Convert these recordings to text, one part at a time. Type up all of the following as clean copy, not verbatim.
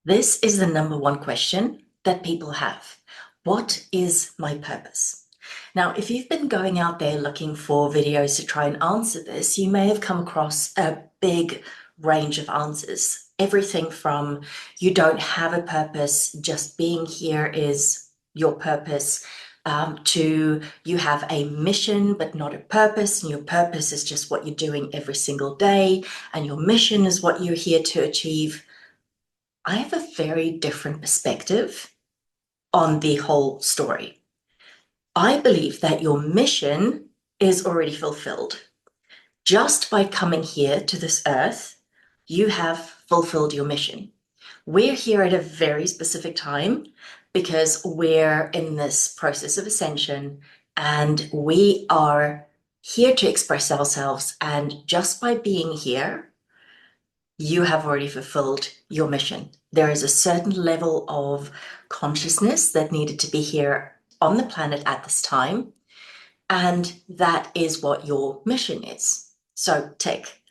This is the number one question that people have. What is my purpose? Now, if you've been going out there looking for videos to try and answer this, you may have come across a big range of answers. Everything from you don't have a purpose, just being here is your purpose, to you have a mission but not a purpose, and your purpose is just what you're doing every single day, and your mission is what you're here to achieve. I have a very different perspective on the whole story. I believe that your mission is already fulfilled. Just by coming here to this earth, you have fulfilled your mission. We're here at a very specific time because we're in this process of ascension and we are here to express ourselves. And just by being here, you have already fulfilled your mission. There is a certain level of consciousness that needed to be here on the planet at this time, and that is what your mission is. So, tick.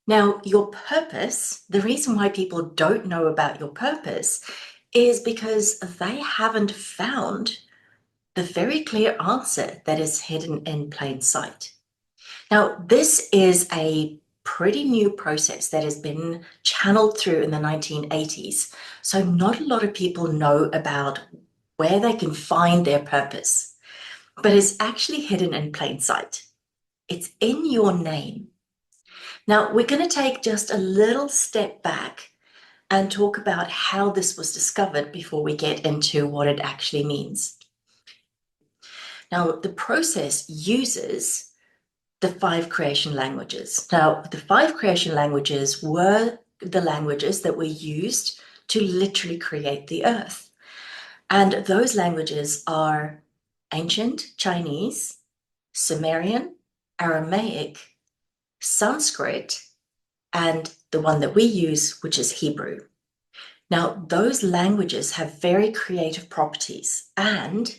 Now, your purpose, the reason why people don't know about your purpose is because they haven't found the very clear answer that is hidden in plain sight. Now, this is a pretty new process that has been channeled through in the 1980s. So not a lot of people know about where they can find their purpose, but it's actually hidden in plain sight. It's in your name. Now, we're going to take just a little step back and talk about how this was discovered before we get into what it actually means. Now, the process uses the five creation languages. Now, the five creation languages were the languages that were used to literally create the earth. And those languages are ancient Chinese, Sumerian, Aramaic, Sanskrit, and the one that we use, which is Hebrew. Now, those languages have very creative properties, and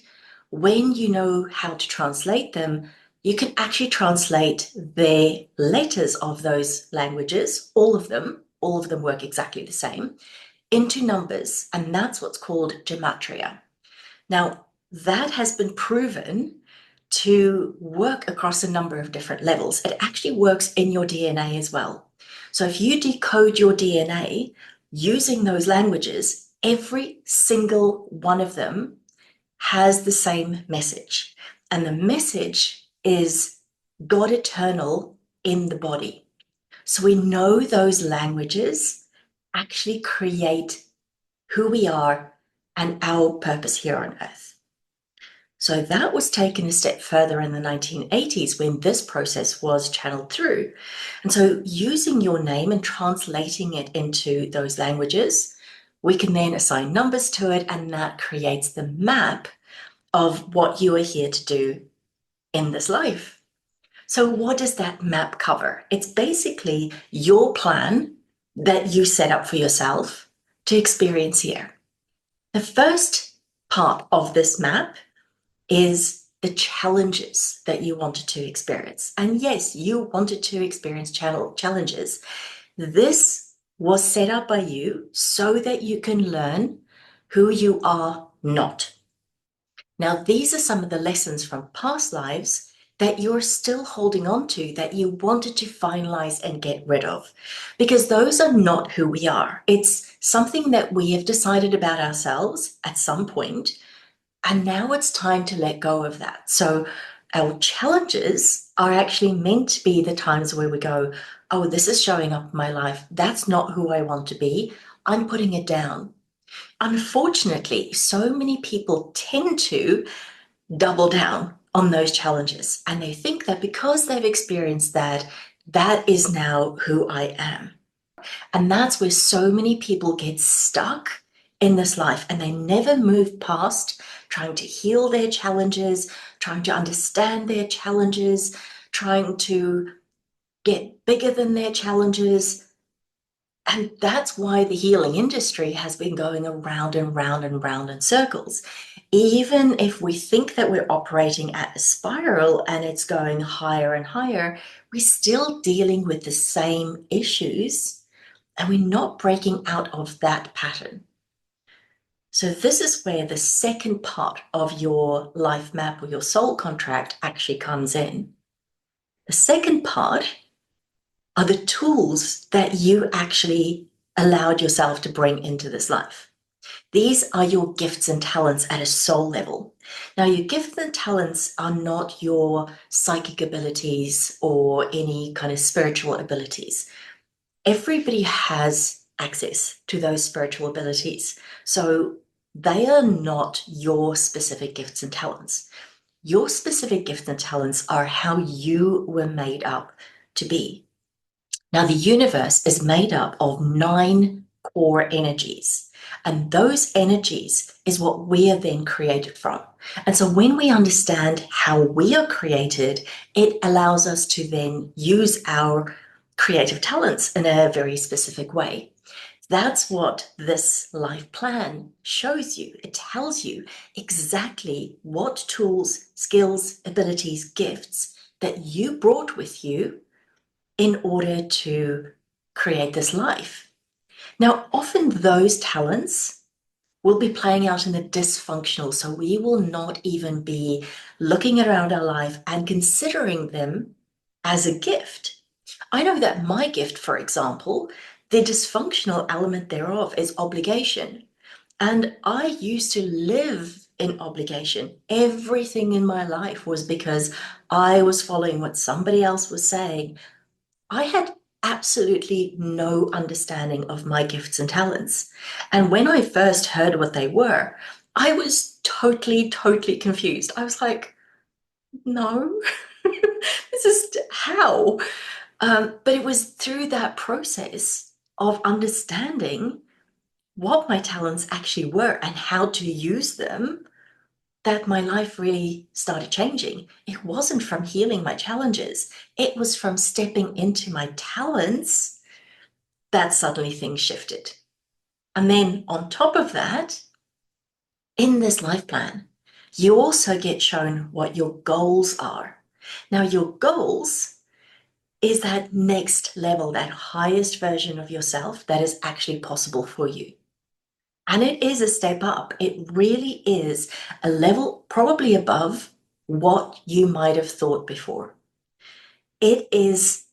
when you know how to translate them, you can actually translate the letters of those languages, all of them work exactly the same, into numbers, and that's what's called gematria. Now, that has been proven to work across a number of different levels. It actually works in your DNA as well. So if you decode your DNA using those languages, every single one of them has the same message. And the message is God eternal in the body. So we know those languages actually create who we are and our purpose here on earth. So that was taken a step further in the 1980s when this process was channeled through. And so using your name and translating it into those languages, we can then assign numbers to it, and that creates the map of what you are here to do in this life. So what does that map cover? It's basically your plan that you set up for yourself to experience here. The first part of this map is the challenges that you wanted to experience. And yes, you wanted to experience challenges. This was set up by you so that you can learn who you are not. Now, these are some of the lessons from past lives that you're still holding on to, that you wanted to finalize and get rid of, because those are not who we are. It's something that we have decided about ourselves at some point, and now it's time to let go of that. So our challenges are actually meant to be the times where we go, oh, this is showing up in my life. That's not who I want to be. I'm putting it down. Unfortunately, so many people tend to double down on those challenges, and they think that because they've experienced that, that is now who I am. And that's where so many people get stuck in this life, and they never move past trying to heal their challenges, trying to understand their challenges, trying to get bigger than their challenges. And that's why the healing industry has been going around and round and round in circles. Even if we think that we're operating at a spiral and it's going higher and higher, we're still dealing with the same issues, and we're not breaking out of that pattern. So this is where the second part of your life map or your soul contract actually comes in. The second part are the tools that you actually allowed yourself to bring into this life. These are your gifts and talents at a soul level. Now, your gifts and talents are not your psychic abilities or any kind of spiritual abilities. Everybody has access to those spiritual abilities. So they are not your specific gifts and talents. Your specific gifts and talents are how you were made up to be. Now, the universe is made up of 9 core energies, and those energies is what we are then created from. And so, when we understand how we are created, it allows us to then use our creative talents in a very specific way. That's what this life plan shows you. It tells you exactly what tools, skills, abilities, gifts that you brought with you in order to create this life. Now, often those talents will be playing out in the dysfunctional, so we will not even be looking around our life and considering them as a gift. I know that my gift, for example, the dysfunctional element thereof is obligation. And I used to live in obligation. Everything in my life was because I was following what somebody else was saying. I had absolutely no understanding of my gifts and talents. And when I first heard what they were, I was totally, totally confused. I was like, no, this is how. But it was through that process of understanding what my talents actually were and how to use them that my life really started changing. It wasn't from healing my challenges, it was from stepping into my talents that suddenly things shifted. And then on top of that, in this life plan, you also get shown what your goals are. Now, your goals is that next level, that highest version of yourself that is actually possible for you. And it is a step up. It really is a level probably above what you might have thought before. It is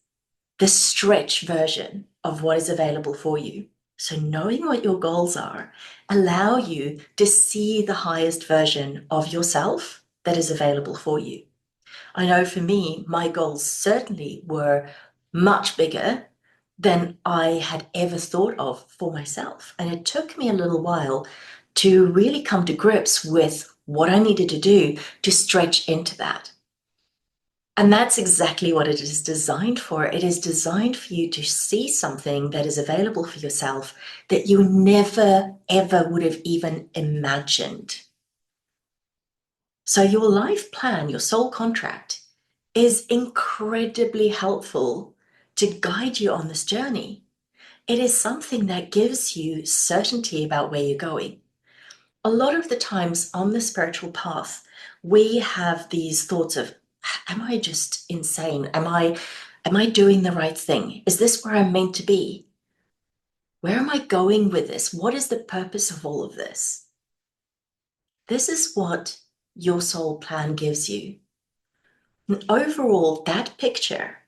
the stretch version of what is available for you. So knowing what your goals are allow you to see the highest version of yourself that is available for you. I know for me, my goals certainly were much bigger than I had ever thought of for myself. And it took me a little while to really come to grips with what I needed to do to stretch into that. And that's exactly what it is designed for. It is designed for you to see something that is available for yourself that you never, ever would have even imagined. So, your life plan, your soul contract, is incredibly helpful to guide you on this journey. It is something that gives you certainty about where you're going. A lot of the times on the spiritual path, we have these thoughts of, am I just insane? Am I doing the right thing? Is this where I'm meant to be? Where am I going with this? What is the purpose of all of this? This is what your soul plan gives you. And overall, that picture,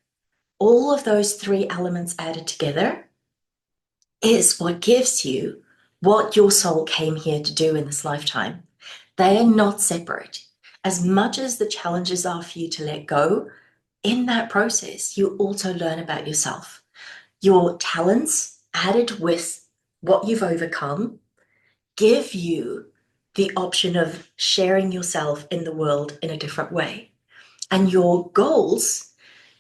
all of those 3 elements added together, is what gives you what your soul came here to do in this lifetime. They are not separate. As much as the challenges are for you to let go, in that process, you also learn about yourself. Your talents added with what you've overcome give you the option of sharing yourself in the world in a different way. And your goals,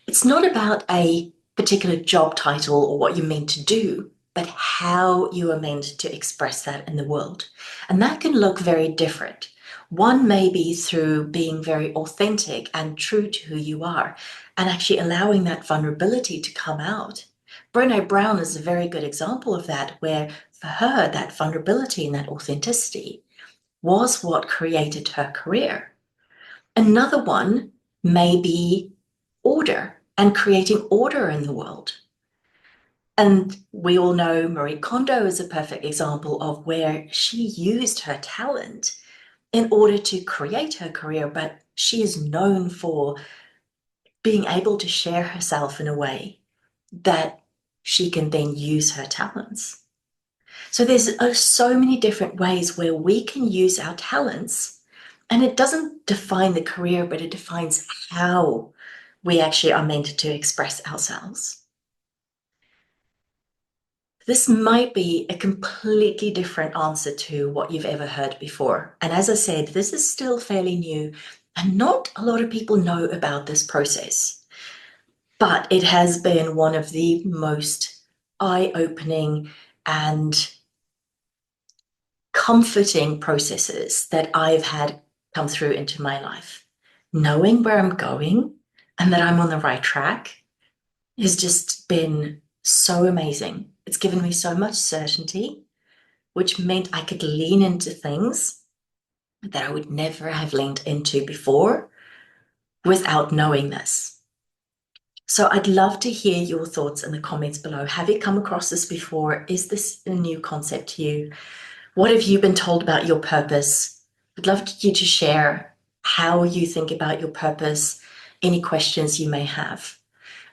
it's not about a particular job title or what you're meant to do, but how you are meant to express that in the world. And that can look very different. One may be through being very authentic and true to who you are and actually allowing that vulnerability to come out. Brene Brown is a very good example of that, where for her, that vulnerability and that authenticity was what created her career. Another one may be order and creating order in the world. And we all know Marie Kondo is a perfect example of where she used her talent in order to create her career, but she is known for being able to share herself in a way that she can then use her talents. So there's so many different ways where we can use our talents, and it doesn't define the career, but it defines how we actually are meant to express ourselves. This might be a completely different answer to what you've ever heard before. And as I said, this is still fairly new, and not a lot of people know about this process. But it has been one of the most eye-opening and comforting processes that I've had come through into my life. Knowing where I'm going and that I'm on the right track has just been so amazing. It's given me so much certainty, which meant I could lean into things that I would never have leaned into before without knowing this. So I'd love to hear your thoughts in the comments below. Have you come across this before? Is this a new concept to you? What have you been told about your purpose? I'd love you to share how you think about your purpose, any questions you may have.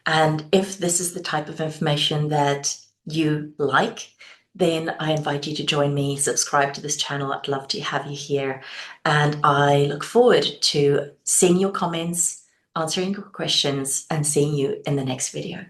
And if this is the type of information that you like, then I invite you to join me, subscribe to this channel. I'd love to have you here. And I look forward to seeing your comments, answering your questions, and seeing you in the next video.